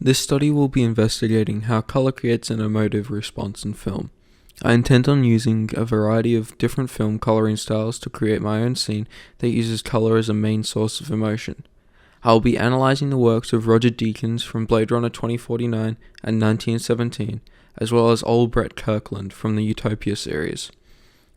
This study will be investigating how color creates an emotive response in film. I intend on using a variety of different film coloring styles to create my own scene that uses color as a main source of emotion. I will be analyzing the works of Roger Deakins from Blade Runner 2049 and 1917, as well as old Brett Kirkland from the Utopia series.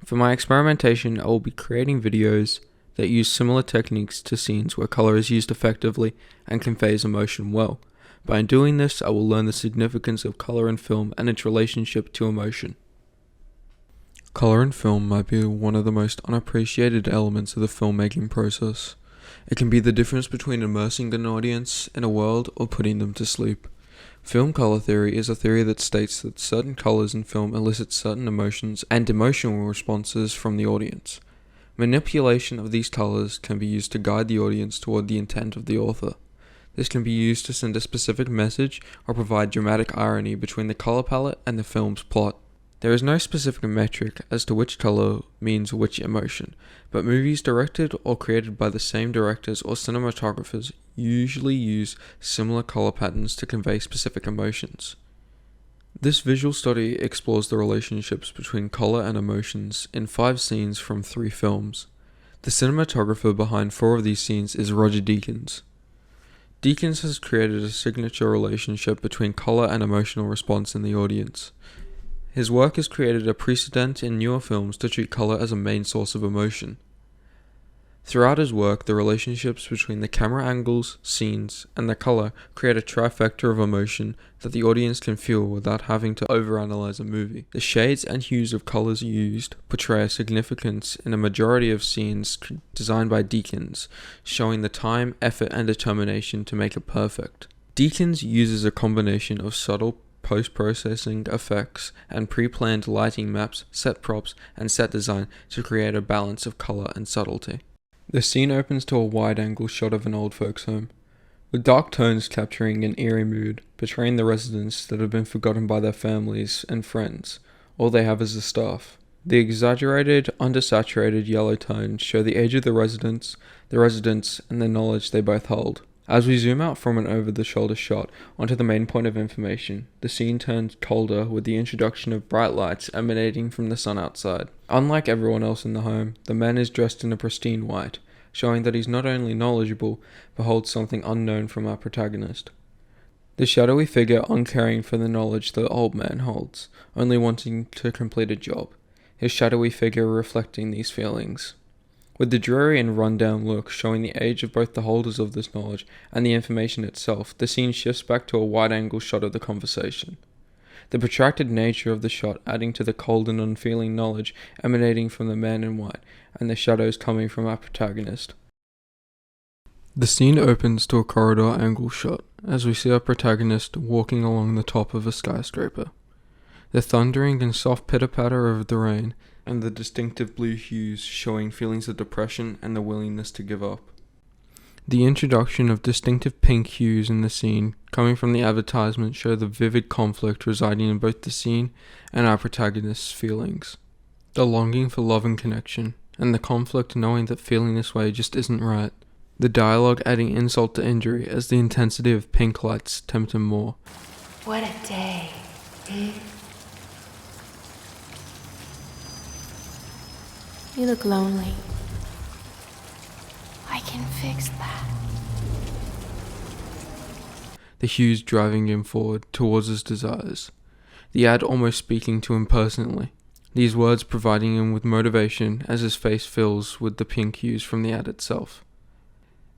For my experimentation, I will be creating videos that use similar techniques to scenes where color is used effectively and conveys emotion well. By doing this, I will learn the significance of color in film and its relationship to emotion. Color in film might be one of the most unappreciated elements of the filmmaking process. It can be the difference between immersing an audience in a world or putting them to sleep. Film color theory is a theory that states that certain colors in film elicit certain emotions and emotional responses from the audience. Manipulation of these colors can be used to guide the audience toward the intent of the author. This can be used to send a specific message or provide dramatic irony between the color palette and the film's plot. There is no specific metric as to which color means which emotion, but movies directed or created by the same directors or cinematographers usually use similar color patterns to convey specific emotions. This visual study explores the relationships between color and emotions in 5 scenes from 3 films. The cinematographer behind 4 of these scenes is Roger Deakins. Deakins has created a signature relationship between color and emotional response in the audience. His work has created a precedent in newer films to treat color as a main source of emotion. Throughout his work, the relationships between the camera angles, scenes, and the color create a trifecta of emotion that the audience can feel without having to overanalyze a movie. The shades and hues of colors used portray a significance in a majority of scenes designed by Deakins, showing the time, effort, and determination to make it perfect. Deakins uses a combination of subtle post-processing effects and pre-planned lighting maps, set props, and set design to create a balance of color and subtlety. The scene opens to a wide-angle shot of an old folks' home, with dark tones capturing an eerie mood, portraying the residents that have been forgotten by their families and friends. All they have is the staff. The exaggerated, undersaturated yellow tones show the age of the residents, and the knowledge they both hold. As we zoom out from an over-the-shoulder shot onto the main point of information, the scene turns colder with the introduction of bright lights emanating from the sun outside. Unlike everyone else in the home, the man is dressed in a pristine white, showing that he's not only knowledgeable, but holds something unknown from our protagonist. The shadowy figure uncaring for the knowledge the old man holds, only wanting to complete a job, his shadowy figure reflecting these feelings. With the dreary and run-down look showing the age of both the holders of this knowledge and the information itself, the scene shifts back to a wide-angle shot of the conversation. The protracted nature of the shot adding to the cold and unfeeling knowledge emanating from the man in white, and the shadows coming from our protagonist. The scene opens to a corridor angle shot, as we see our protagonist walking along the top of a skyscraper. The thundering and soft pitter-patter of the rain, and the distinctive blue hues showing feelings of depression and the willingness to give up. The introduction of distinctive pink hues in the scene coming from the advertisement show the vivid conflict residing in both the scene and our protagonist's feelings. The longing for love and connection, and the conflict knowing that feeling this way just isn't right. The dialogue adding insult to injury as the intensity of pink lights tempt him more. What a day, You look lonely. I can fix that. The hues driving him forward towards his desires. The ad almost speaking to him personally. These words providing him with motivation as his face fills with the pink hues from the ad itself.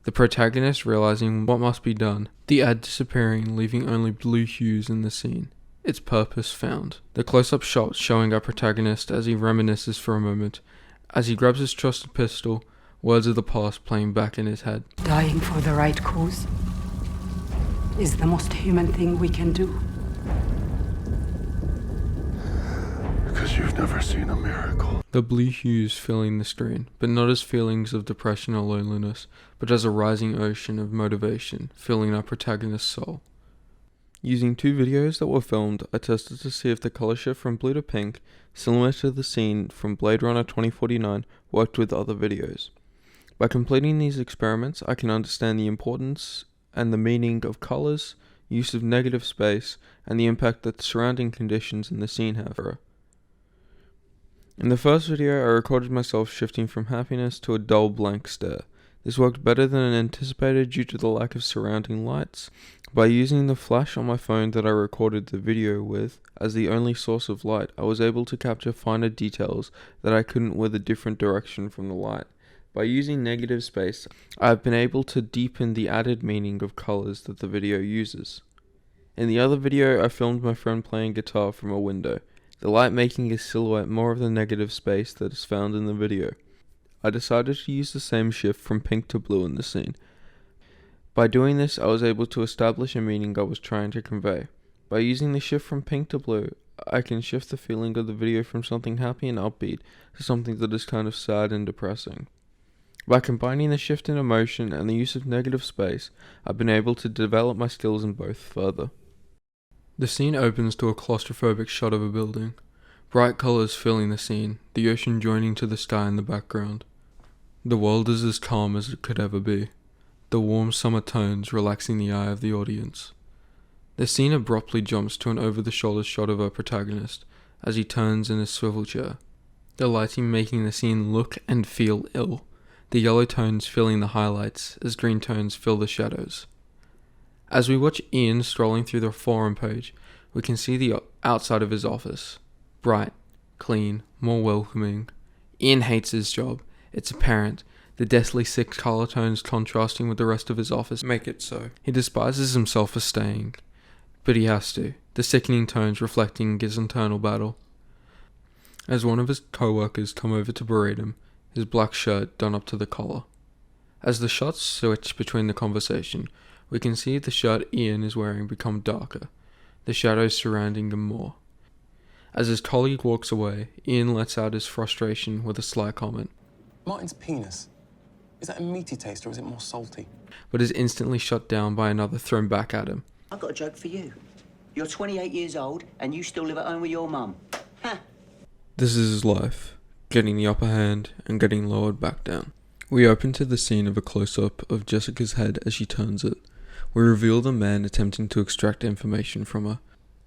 The protagonist realizing what must be done. The ad disappearing, leaving only blue hues in the scene. Its purpose found. The close-up shot showing our protagonist as he reminisces for a moment. As he grabs his trusted pistol, words of the past playing back in his head. Dying for the right cause is the most human thing we can do. Because you've never seen a miracle. The blue hues filling the screen, but not as feelings of depression or loneliness, but as a rising ocean of motivation filling our protagonist's soul. Using 2 videos that were filmed, I tested to see if the color shift from blue to pink, similar to the scene from Blade Runner 2049, worked with other videos. By completing these experiments, I can understand the importance and the meaning of colors use of negative space, and the impact that the surrounding conditions in the scene have. In the first video, I recorded myself shifting from happiness to a dull blank stare. This worked better than anticipated due to the lack of surrounding lights. By using the flash on my phone that I recorded the video with as the only source of light, I was able to capture finer details that I couldn't with a different direction from the light. By using negative space, I have been able to deepen the added meaning of colors that the video uses. In the other video, I filmed my friend playing guitar from a window, the light making his silhouette more of the negative space that is found in the video. I decided to use the same shift from pink to blue in the scene. By doing this, I was able to establish a meaning I was trying to convey. By using the shift from pink to blue, I can shift the feeling of the video from something happy and upbeat to something that is kind of sad and depressing. By combining the shift in emotion and the use of negative space, I've been able to develop my skills in both further. The scene opens to a claustrophobic shot of a building. Bright colors filling the scene, the ocean joining to the sky in the background. The world is as calm as it could ever be, the warm summer tones relaxing the eye of the audience. The scene abruptly jumps to an over-the-shoulder shot of our protagonist as he turns in his swivel chair, the lighting making the scene look and feel ill, the yellow tones filling the highlights as green tones fill the shadows. As we watch Ian strolling through the forum page, we can see the outside of his office. Bright, clean, more welcoming. Ian hates his job. It's apparent. The deathly sick color tones contrasting with the rest of his office make it so. He despises himself for staying, but he has to, the sickening tones reflecting his internal battle. As one of his co-workers come over to berate him, his black shirt done up to the collar. As the shots switch between the conversation, we can see the shirt Ian is wearing become darker, the shadows surrounding him more. As his colleague walks away, Ian lets out his frustration with a sly comment. Martin's penis. Is that a meaty taste or is it more salty? But is instantly shut down by another thrown back at him. I've got a joke for you. You're 28 years old and you still live at home with your mum. Ha! This is his life, getting the upper hand and getting lowered back down. We open to the scene of a close-up of Jessica's head as she turns it. We reveal the man attempting to extract information from her.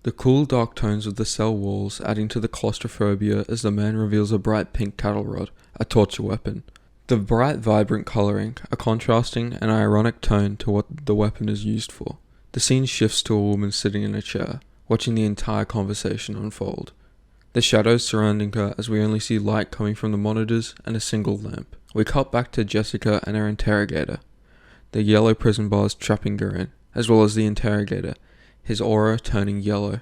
The cool dark tones of the cell walls adding to the claustrophobia as the man reveals a bright pink cattle rod, a torture weapon. The bright vibrant colouring, a contrasting and ironic tone to what the weapon is used for. The scene shifts to a woman sitting in a chair, watching the entire conversation unfold. The shadows surrounding her as we only see light coming from the monitors and a single lamp. We cut back to Jessica and her interrogator. The yellow prison bars trapping her in, as well as the interrogator, his aura turning yellow,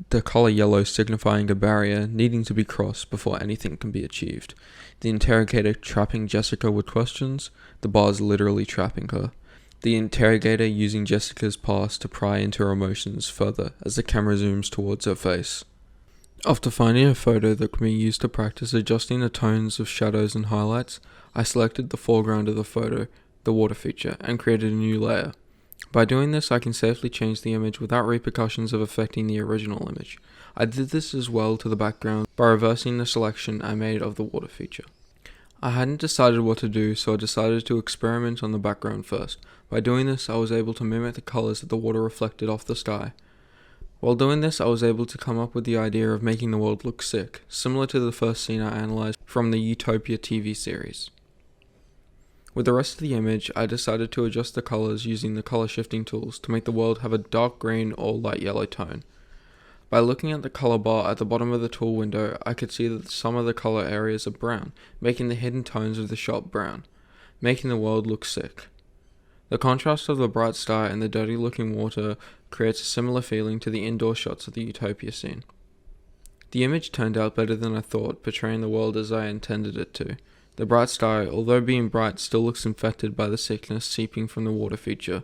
the colour yellow signifying a barrier needing to be crossed before anything can be achieved. The interrogator trapping Jessica with questions, the bars literally trapping her. The interrogator using Jessica's past to pry into her emotions further as the camera zooms towards her face. After finding a photo that can be used to practice adjusting the tones of shadows and highlights, I selected the foreground of the photo, the water feature, and created a new layer. By doing this, I can safely change the image without repercussions of affecting the original image. I did this as well to the background by reversing the selection I made of the water feature. I hadn't decided what to do, so I decided to experiment on the background first. By doing this, I was able to mimic the colours that the water reflected off the sky. While doing this, I was able to come up with the idea of making the world look sick, similar to the first scene I analysed from the Utopia TV series. With the rest of the image, I decided to adjust the colours using the colour shifting tools to make the world have a dark green or light yellow tone. By looking at the colour bar at the bottom of the tool window, I could see that some of the colour areas are brown, making the hidden tones of the shot brown, making the world look sick. The contrast of the bright sky and the dirty looking water creates a similar feeling to the indoor shots of the Utopia scene. The image turned out better than I thought, portraying the world as I intended it to. The bright sky, although being bright, still looks infected by the sickness seeping from the water feature.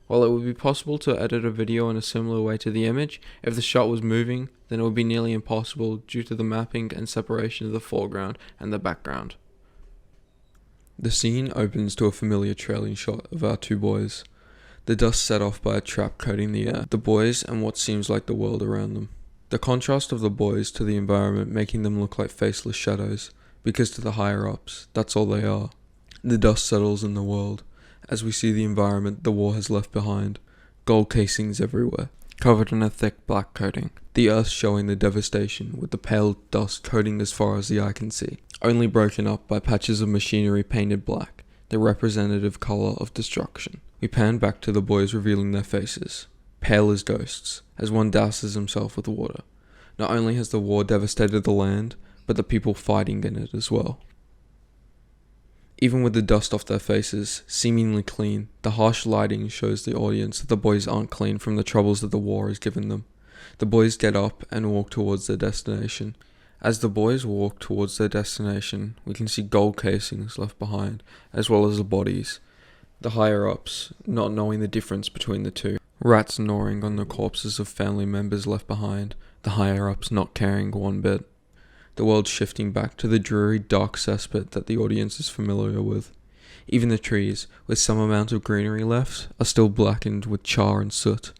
While it would be possible to edit a video in a similar way to the image, if the shot was moving, then it would be nearly impossible due to the mapping and separation of the foreground and the background. The scene opens to a familiar trailing shot of our two boys. The dust set off by a trap coating the air, the boys and what seems like the world around them. The contrast of the boys to the environment making them look like faceless shadows, because to the higher-ups, that's all they are. The dust settles in the world, as we see the environment the war has left behind, gold casings everywhere, covered in a thick black coating. The earth showing the devastation, with the pale dust coating as far as the eye can see, only broken up by patches of machinery painted black, the representative color of destruction. We pan back to the boys revealing their faces, pale as ghosts, as one douses himself with water. Not only has the war devastated the land, but the people fighting in it as well. Even with the dust off their faces, seemingly clean, the harsh lighting shows the audience that the boys aren't clean from the troubles that the war has given them. The boys get up and walk towards their destination. As the boys walk towards their destination, we can see gold casings left behind, as well as the bodies. The higher-ups, not knowing the difference between the two. Rats gnawing on the corpses of family members left behind, the higher-ups not caring one bit. The world shifting back to the dreary, dark cesspit that the audience is familiar with. Even the trees, with some amount of greenery left, are still blackened with char and soot.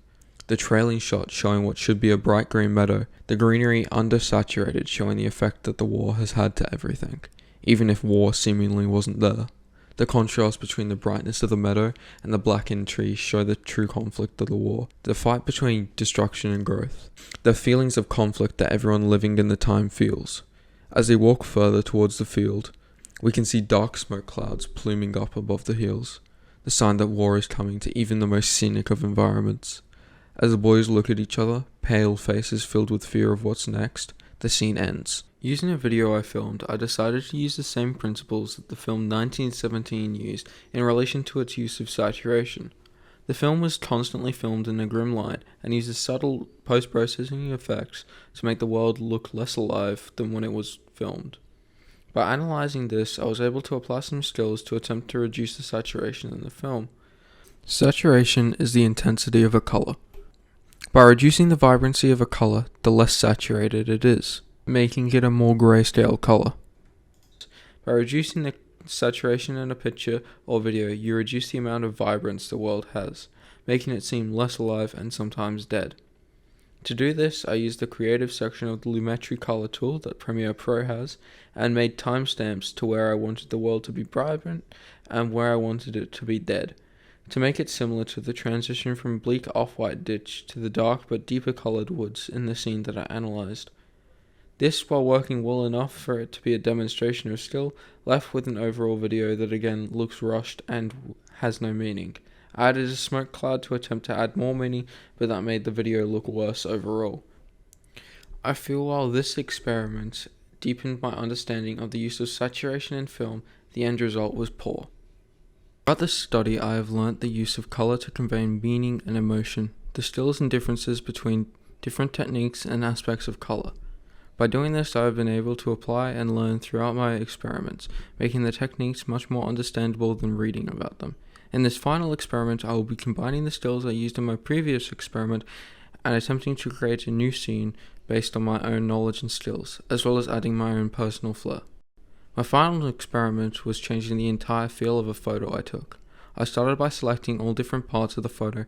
The trailing shot showing what should be a bright green meadow, the greenery undersaturated, showing the effect that the war has had to everything, even if war seemingly wasn't there. The contrast between the brightness of the meadow and the blackened trees show the true conflict of the war, the fight between destruction and growth, the feelings of conflict that everyone living in the time feels. As they walk further towards the field, we can see dark smoke clouds pluming up above the hills, the sign that war is coming to even the most scenic of environments. As the boys look at each other, pale faces filled with fear of what's next, the scene ends. Using a video I filmed, I decided to use the same principles that the film 1917 used in relation to its use of saturation. The film was constantly filmed in a grim light and uses subtle post-processing effects to make the world look less alive than when it was filmed. By analysing this, I was able to apply some skills to attempt to reduce the saturation in the film. Saturation is the intensity of a colour. By reducing the vibrancy of a colour, the less saturated it is, making it a more grayscale colour. By reducing the saturation in a picture or video, you reduce the amount of vibrance the world has, making it seem less alive and sometimes dead. To do this, I used the creative section of the Lumetri color tool that Premiere Pro has, and made timestamps to where I wanted the world to be vibrant and where I wanted it to be dead, to make it similar to the transition from bleak off-white ditch to the dark but deeper colored woods in the scene that I analyzed. This, while working well enough for it to be a demonstration of skill, left with an overall video that again looks rushed and has no meaning. I added a smoke cloud to attempt to add more meaning, but that made the video look worse overall. I feel while this experiment deepened my understanding of the use of saturation in film, the end result was poor. Throughout this study, I have learnt the use of color to convey meaning and emotion, the skills and differences between different techniques and aspects of color. By doing this, I have been able to apply and learn throughout my experiments, making the techniques much more understandable than reading about them. In this final experiment, I will be combining the skills I used in my previous experiment and attempting to create a new scene based on my own knowledge and skills, as well as adding my own personal flair. My final experiment was changing the entire feel of a photo I took. I started by selecting all different parts of the photo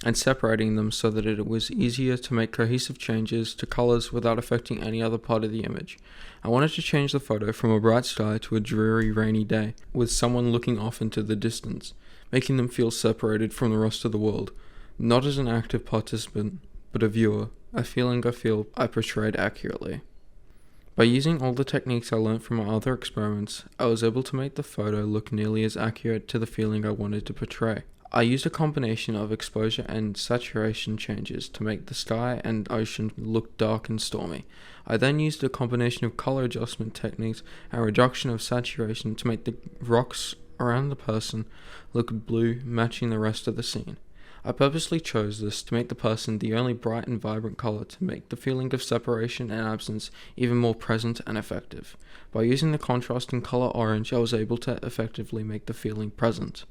and separating them so that it was easier to make cohesive changes to colors without affecting any other part of the image. I wanted to change the photo from a bright sky to a dreary rainy day, with someone looking off into the distance, making them feel separated from the rest of the world, not as an active participant, but a viewer, a feeling I feel I portrayed accurately. By using all the techniques I learnt from my other experiments, I was able to make the photo look nearly as accurate to the feeling I wanted to portray. I used a combination of exposure and saturation changes to make the sky and ocean look dark and stormy. I then used a combination of color adjustment techniques and reduction of saturation to make the rocks around the person look blue, matching the rest of the scene. I purposely chose this to make the person the only bright and vibrant color to make the feeling of separation and absence even more present and effective. By using the contrasting color orange, I was able to effectively make the feeling present.